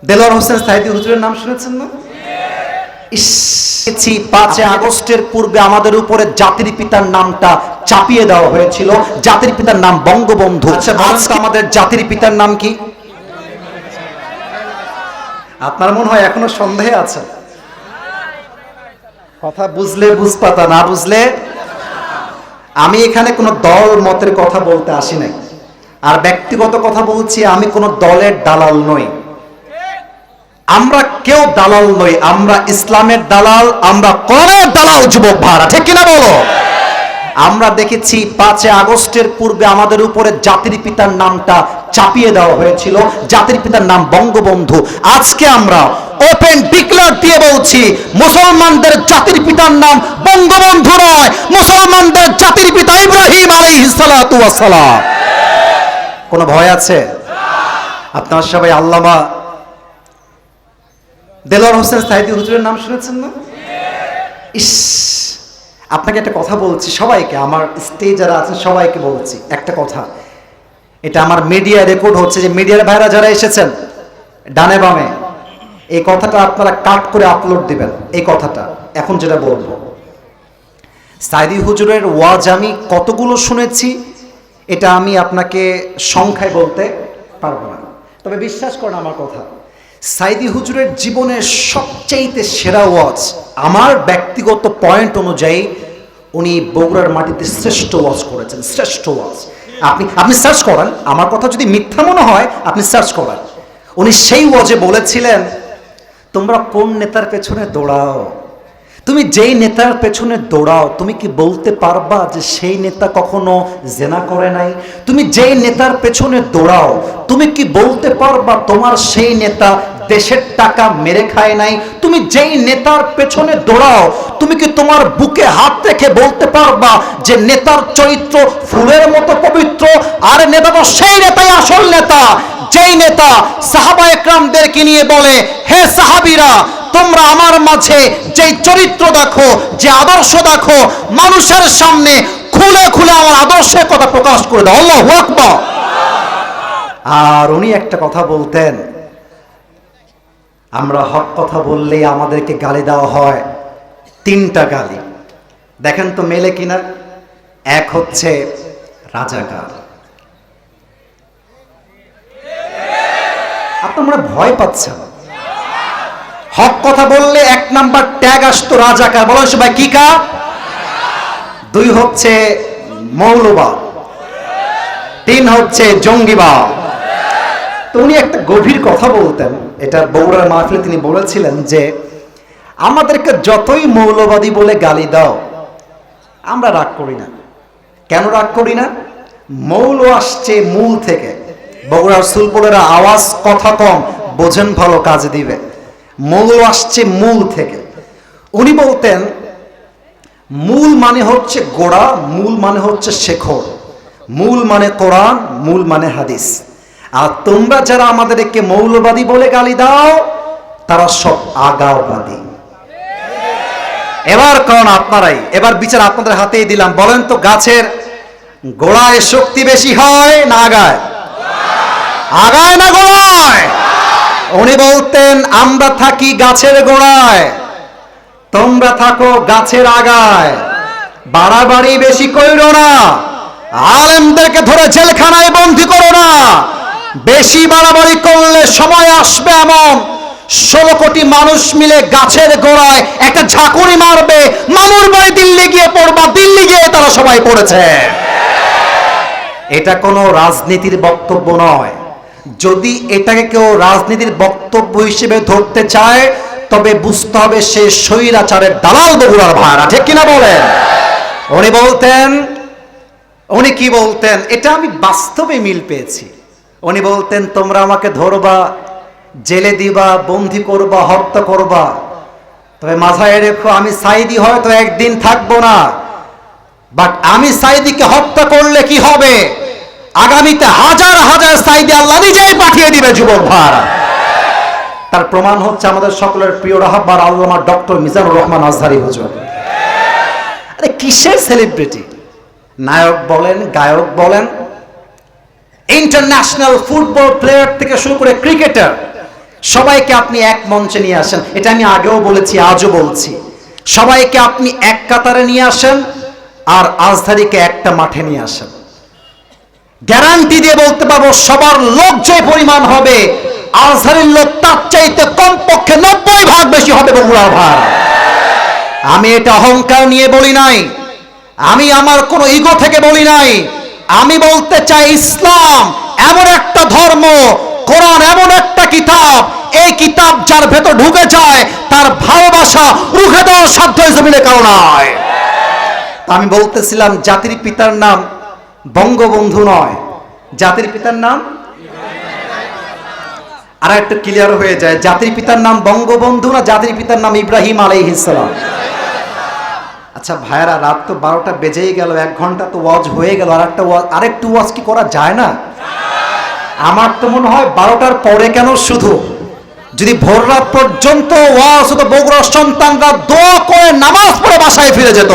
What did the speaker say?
দেলোয়ার হোসেন সাইদি হুজুরের নাম শুনেছেন না? 5 আগস্টের পূর্বে আমাদের উপরে জাতির পিতার নামটা চাপিয়ে দেওয়া হয়েছিল। জাতির পিতার নাম বঙ্গবন্ধু। আজকে আমাদের জাতির পিতার নাম কি? আপনার মনে হয় এখনো সন্দেহে আছে? কথা বুঝলে বুঝপাতা, না বুঝলে। আমি এখানে কোনো দল মতের কথা বলতে আসি নাই, আর ব্যক্তিগত কথা বলছি। আমি কোনো দলের দালাল নই, আমরা কেউ দালাল নই, আমরা ইসলামের দালাল, আমরা কোরআনের দালাল। যুবক ভাইরা ঠিক কিনা বলো? আমরা দেখেছি 5 আগস্টের পূর্বে আমাদের উপরে জাতির পিতার নামটা চাপিয়ে দেওয়া হয়েছিল। জাতির পিতার নাম বঙ্গবন্ধু। আজকে আমরা ওপেন ডিক্লেয়ার দিয়ে বলছি, মুসলমানদের জাতির পিতার নাম বঙ্গবন্ধু নয়, মুসলমানদের জাতির পিতা ইব্রাহিম আলাইহিস সালাতু ওয়াস সালাম। কোনো ভয় আছে? আপনারা সবাই আল্লামা দেলোয়ার হোসেন সাইদি হুজুরের নাম শুনেছেন না? আপনাকে একটা কথা বলছি, সবাইকে, আমার স্টেজ যারা আছেন সবাইকে বলছি একটা কথা। এটা আমার মিডিয়া রেকর্ড হচ্ছে, যে মিডিয়ার ভাইরা যারা এসেছেন ডানে বামে, এই কথাটা আপনারা কাট করে আপলোড দিবেন। এই কথাটা এখন যেটা বলবো, সাইদি হুজুরের ওয়াজ আমি কতগুলো শুনেছি এটা আমি আপনাকে সংখ্যায় বলতে পারবো না, তবে বিশ্বাস করেন আমার কথা, সাইদি হুজুরের জীবনের সবচাইতে সেরা ওয়াজ আমার ব্যক্তিগত পয়েন্ট অনুযায়ী উনি বগুড়ার মাটিতে শ্রেষ্ঠ ওয়াজ করেছেন। শ্রেষ্ঠ ওয়াজ আপনি সার্চ করেন, আমার কথা যদি মিথ্যা মনে হয় আপনি সার্চ করেন। উনি সেই ওয়াজে বলেছিলেন, তোমরা কোন নেতার পেছনে দৌড়াও, তুমি যেই নেতার পেছনে দৌড়াও, তুমি কি বলতে পারবা যে সেই নেতা কখনো জেনা করে নাই? তুমি যেই নেতার পেছনে দৌড়াও, তুমি কি বলতে পারবা তোমার সেই নেতা দেশের টাকা মেরে খায় নাই? তুমি যেই নেতার পেছনে দৌড়াও, তুমি কি তোমার বুকে হাত রেখে বলতে পারবা যে নেতার চরিত্র ফুলের মতো পবিত্র? আর নেতা তো সেই নেতাই আসল নেতা, যেই নেতা সাহাবা একরামদেরকে নিয়ে বলে, হে সাহাবীরা, তোমরা আমার মাঝে যেই চরিত্র দেখো, যে আদর্শ দেখো, মানুষের সামনে খুলে খুলে আমার আদর্শের কথা প্রকাশ করে দাও। আল্লাহু আকবার। আর উনি একটা কথা বলতেন, আমরা হক কথা বললেই আমাদেরকে গালি দেওয়া হয়। 3টা গালি, দেখেন তো মেলে কিনা। এক হচ্ছে রাজাকার। আপনারা ভয় পাচ্ছেন? হক কথা বললে 1 নাম্বার ট্যাগ আসতো রাজাকার। বলেন সবাই কি কা? 2 হচ্ছে মৌলবাদ, 3 হচ্ছে জঙ্গিবাদ। তো উনি একটা গভীর কথা বলতেন, এটা বগুড়ার মাহফিলে তিনি বলেছিলেন যে আমাদেরকে যতই মৌলবাদী বলে গালি দাও, আমরা রাগ করি না। কেন রাগ করি না? মৌল আসছে মূল থেকে। বগুড়ার সুলপুরেরা আওয়াজ কথা কম, বোঝেন ভালো, কাজে দিবে। মৌল আসছে মূল থেকে। উনি বলতেন, মূল মানে হচ্ছে গোড়া, মূল মানে হচ্ছে শেখর, মূল মানে কোরআন, মূল মানে হাদিস। আর তোমরা যারা আমাদেরকে মৌলবাদী বলে গালি দাও, তারা সব আগাওবাদী। এবার কোন আপনারাই, এবার বিচার আপনাদের হাতেই দিলাম। বলেন তো, গাছের গোড়ায় শক্তি বেশি হয় না আগায়? আগায় না গোড়ায়? উনি বলতেন, আমরা থাকি গাছের গোড়ায়, তোমরা থাকো গাছের আগায়। বাড়াবাড়ি বেশি কইরো না, আলেমদেরকে ধরে জেলখানায় বন্দী করো না। বেশি বাড়াবাড়ি করলে সময় আসবে এমন 16 কোটি মানুষ মিলে গাছের গোড়ায় একটা ঝাঁকুনি মারবে, মামুর বাড়ি দিল্লি গিয়ে পড়বা, দিল্লি গিয়ে তারা সবাই পড়েছে। এটা কোনো রাজনীতির বক্তব্য নয়। যদি এটাকে কেউ রাজনীতির বক্তব্য হিসেবে ধরতে চায়, তবে বুঝতে হবে সে স্বৈরাচারের দালাল বগুড়ার ভাইরা। ঠিক কিনা বলেন? উনি বলতেন, উনি কি বলতেন, এটা আমি বাস্তবে মিল পেয়েছি। উনি বলতেন, তোমরা আমাকে ধরবা, জেলে দিবা, বন্দী করবা, হত্যা করবা, তবে মাথায় রেখো, আমি সাইদি হয়তো একদিন থাকবো না, বাট আমি সাইদিকে হত্যা করলে কি হবে? আগামীতে হাজার হাজার সাইদি আল্লাহ নিজেই পাঠিয়ে দিবে। যুবক ভাইরা, তার প্রমাণ হচ্ছে আমাদের সকলের প্রিয় রাহবার আল্লামা ডক্টর মিজানুর রহমান আজহারী হুজুর। আরে কিসের সেলিব্রিটি? নায়ক বলেন, গায়ক বলেন, ইন্টারন্যাশনাল ফুটবল প্লেয়ার থেকে শুরু করে ক্রিকেটার, সবাইকে আপনি এক মঞ্চে নিয়ে আসেন, এটা আমি আগেও বলেছি, আজও বলছি। সবাইকে আপনি এক কাতারে নিয়ে আসেন, আর আজহারিকে একটা মাঠে নিয়ে আসেন। গ্যারান্টি দিয়ে বলতে পারবো সবার লোক যে পরিমাণ হবে, আজহারের লোক তার চাইতে কমপক্ষে 90 ভাগ বেশি হবে বগুড়ার ভাই। আমি এটা অহংকার নিয়ে বলি নাই, আমি আমার কোনো ইগো থেকে বলি নাই। আমি বলতে চাই ইসলাম এমন একটা ধর্ম, কোরআন এমন একটা কিতাব, এই কিতাব যার ভেতর ঢুকে যায় তার ভালোবাসা রুখে দেওয়ার সাধ্য জমিনে কারো নয়। আমি বলতেছিলাম জাতির পিতার নাম বঙ্গবন্ধু নয়, জাতির পিতার নাম, আর একটু ক্লিয়ার হয়ে যায়, জাতির পিতার নাম বঙ্গবন্ধু না জাতির পিতার নাম ইব্রাহিম আলাইহিস সালাম। আচ্ছা ভাইরা, রাত তো 12টা বেজেই গেল, 1 ঘন্টা তো ওয়াজ হয়ে গেল, আরেকটু ওয়াজ কি করা যায় না? আমার তো মনে হয় 12টার পরে কেন, শুধু যদি ভোর রাত পর্যন্ত ওয়াজ হতো, বগুড়ার সন্তানরা দোয়া করে নামাজ পড়ে বাসায় ফিরে যেত।